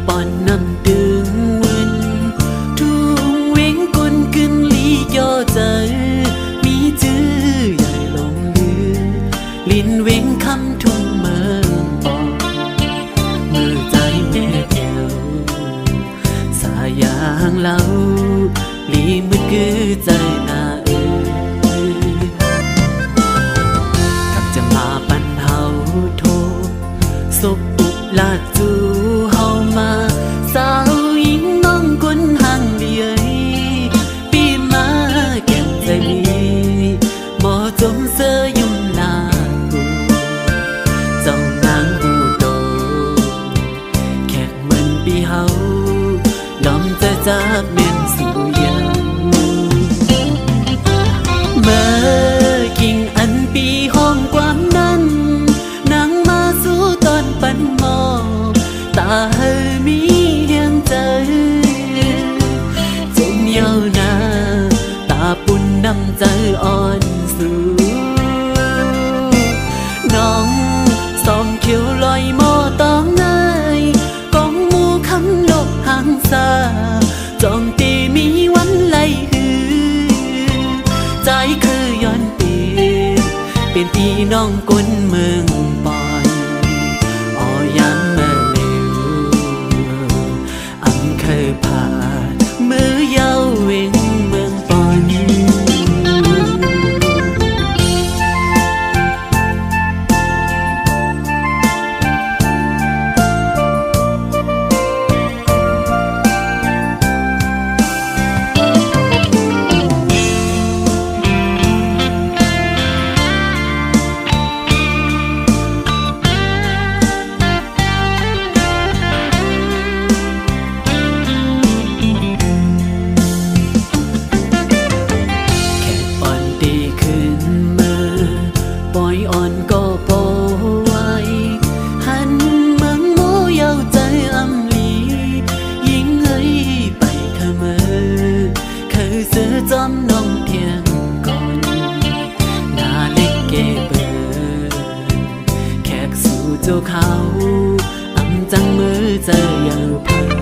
ปอนนำดึงวันทุ่งเว้งกุนกึนลีย่อใจมีจื้อใหญ่ลงลือลินเว้งคำทุ่งเมืองปองมือใจแม่แก้วสายางเล่าลีมืดคือใจนากับจะมาปันเฮาโทศพอุลาจูเฮามาสาวหญิงน้องคนห่างเดียปีมาแก้มใจมีหมอจมเสื้อยุ่มนากูเจ้านางหูโตแขกเหมือนปีเฮาล้อมจะจับเม่นสู่ยังเมื่อกิ่งอันปีห้องความนั้นนางมาสู่ตอนปันหมอตาเฮมีเฮียงใจจมเยาวนาตาปุ่นนำใจอ่อนสู่น้องสอมเขียวลอยหม้อต้องง่ายกองมูคำลบหางซาจองตีมีวันไล่หือใจคือย้อนปีเป็นพี่น้องกุนเมืองปอนอ้อยังมาเร็วอำเคยผ่านมือเยาเวงเมืองปอนอ่อนก็พอไว้หันเมืองโมเยาใจอำลียิ่งเอ้ยไปเธอเมื่อเคยซื้อจอมน้องเทียงก่อนหน้าเล็กเกเบิดแขกสู่เจ้าเขาอำจังมือเจอเยาเพิ่